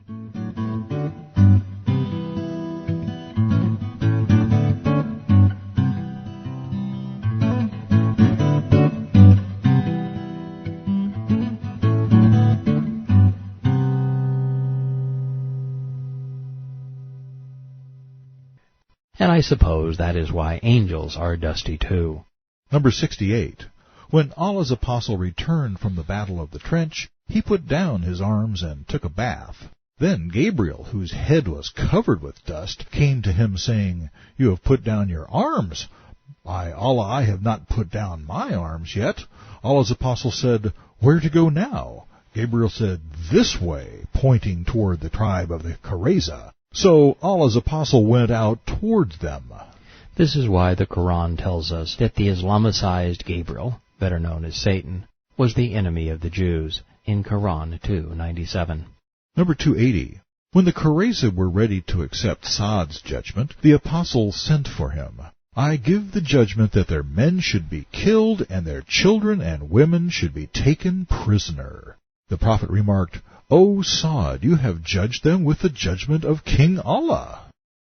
And I suppose that is why angels are dusty too. Number 68. When Allah's apostle returned from the battle of the trench, he put down his arms and took a bath. Then Gabriel, whose head was covered with dust, came to him, saying, "You have put down your arms. By Allah, I have not put down my arms yet." Allah's apostle said, "Where to go now?" Gabriel said, "This way," pointing toward the tribe of the Qurayza. So Allah's apostle went out towards them. This is why the Quran tells us that the Islamicized Gabriel, better known as Satan, was the enemy of the Jews, in Quran 2:97. Number 280. When the Qurayza were ready to accept Saad's judgment, the apostle sent for him. "I give the judgment that their men should be killed and their children and women should be taken prisoner." The prophet remarked, "O Saad, you have judged them with the judgment of King Allah."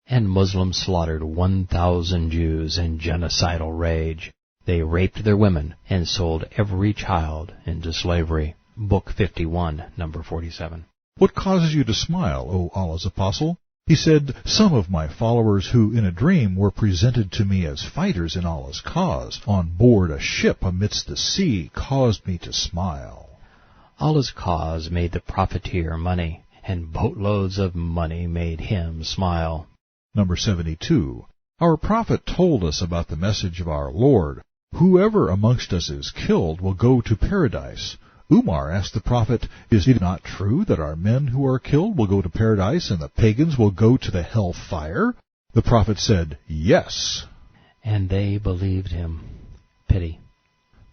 And Muslims slaughtered 1,000 Jews in genocidal rage. They raped their women and sold every child into slavery. Book 51, number 47. "What causes you to smile, O Allah's apostle?" He said, "Some of my followers who in a dream were presented to me as fighters in Allah's cause on board a ship amidst the sea caused me to smile." Allah's cause made the profiteer money, and boatloads of money made him smile. Number 72. Our prophet told us about the message of our Lord. "Whoever amongst us is killed will go to paradise." Umar asked the prophet, "Is it not true that our men who are killed will go to paradise and the pagans will go to the hell fire?" The prophet said, "Yes." And they believed him. Pity.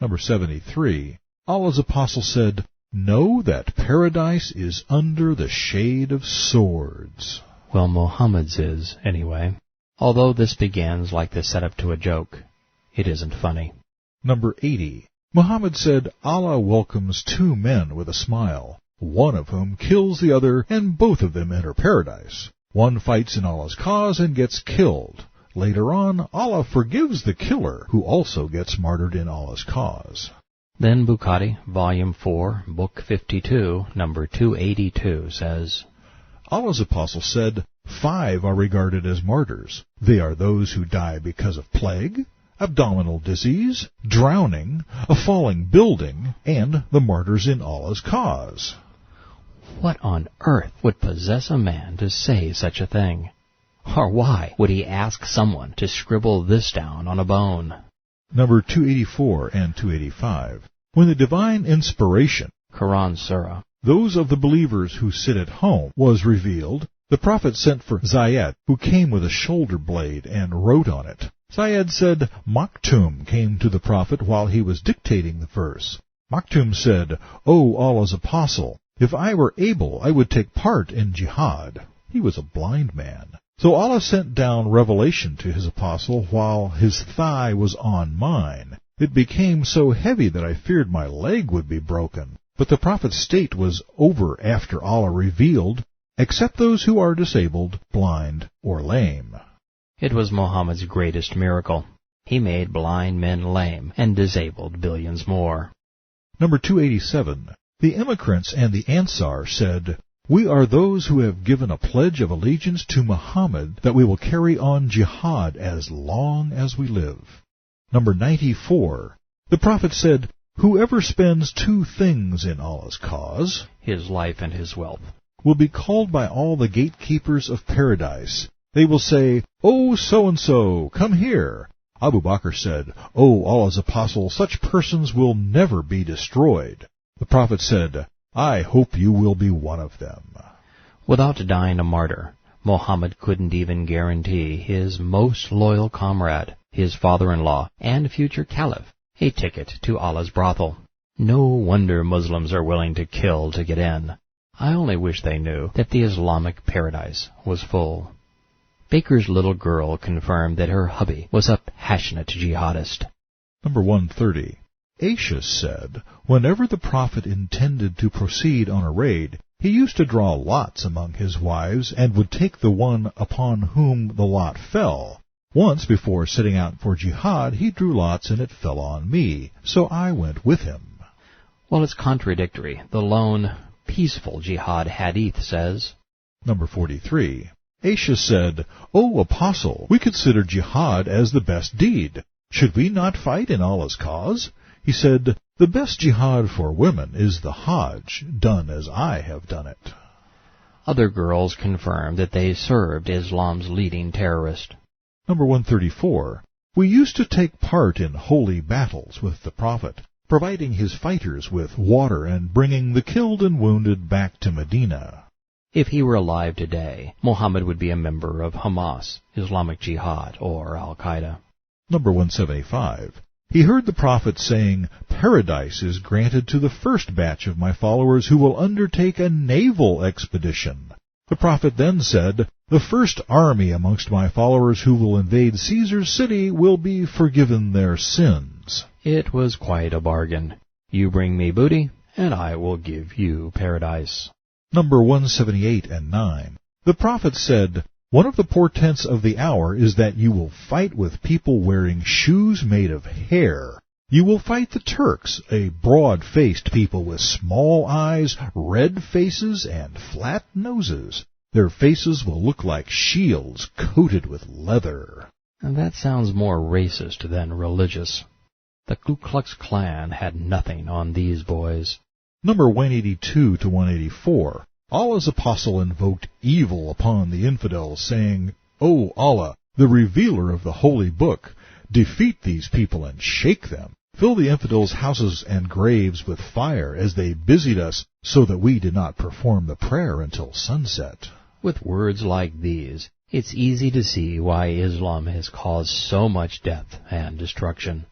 Number 73. Allah's apostle said, "Know that paradise is under the shade of swords." Well, Muhammad's is, anyway. Although this begins like the setup to a joke, it isn't funny. Number 80. Muhammad said, "Allah welcomes two men with a smile, one of whom kills the other, and both of them enter paradise. One fights in Allah's cause and gets killed. Later on, Allah forgives the killer, who also gets martyred in Allah's cause." Then Bukhari, Volume 4, Book 52, number 282, says, Allah's apostle said, 5 are regarded as martyrs. They are those who die because of plague, abdominal disease, drowning, a falling building, and the martyrs in Allah's cause. What on earth would possess a man to say such a thing? Or why would he ask someone to scribble this down on a bone? Number 284 and 285. When the divine inspiration, Quran Surah, those of the believers who sit at home, was revealed, the prophet sent for Zayed, who came with a shoulder blade and wrote on it. Zayed said, Maktum came to the prophet while he was dictating the verse. Maktum said, "O Allah's apostle, if I were able, I would take part in Jihad." He was a blind man. So Allah sent down revelation to his apostle while his thigh was on mine. It became so heavy that I feared my leg would be broken. But the prophet's state was over after Allah revealed, except those who are disabled, blind, or lame. It was Muhammad's greatest miracle. He made blind men lame and disabled billions more. Number 287. The immigrants and the Ansar said, "We are those who have given a pledge of allegiance to Muhammad that we will carry on jihad as long as we live." Number 94. The prophet said, "Whoever spends 2 things in Allah's cause, his life and his wealth, will be called by all the gatekeepers of paradise. They will say, 'O so-and-so, come here.'" Abu Bakr said, "O Allah's apostle, such persons will never be destroyed." The prophet said, "I hope you will be one of them." Without dying a martyr, Muhammad couldn't even guarantee his most loyal comrade, his father-in-law, and future caliph, a ticket to Allah's brothel. No wonder Muslims are willing to kill to get in. I only wish they knew that the Islamic paradise was full. Baker's little girl confirmed that her hubby was a passionate jihadist. Number 130. Aisha said, whenever the prophet intended to proceed on a raid, He used to draw lots among his wives, and would take the one upon whom the lot fell. Once, before setting out for jihad, he drew lots, and it fell on me, so I went with him. Well, it's contradictory. The lone, peaceful jihad hadith says, Number 43. Aisha said, O Apostle, we consider jihad as the best deed. Should we not fight in Allah's cause? He said, the best jihad for women is the Hajj, done as I have done it. Other girls confirmed that they served Islam's leading terrorist. Number 134. We used to take part in holy battles with the Prophet, providing his fighters with water and bringing the killed and wounded back to Medina. If he were alive today, Muhammad would be a member of Hamas, Islamic Jihad, or Al-Qaeda. Number 175. He heard the Prophet saying, Paradise is granted to the first batch of my followers who will undertake a naval expedition. The Prophet then said, the first army amongst my followers who will invade Caesar's city will be forgiven their sins. It was quite a bargain. You bring me booty, and I will give you paradise. Number 178 and 9. The Prophet said, one of the portents of the hour is that you will fight with people wearing shoes made of hair. You will fight the Turks, a broad-faced people with small eyes, red faces, and flat noses. Their faces will look like shields coated with leather. And that sounds more racist than religious. The Ku Klux Klan had nothing on these boys. Number 182 to 184. Allah's apostle invoked evil upon the infidels, saying, O Allah, the revealer of the holy book, defeat these people and shake them. Fill the infidels' houses and graves with fire as they busied us, so that we did not perform the prayer until sunset. With words like these, it's easy to see why Islam has caused so much death and destruction.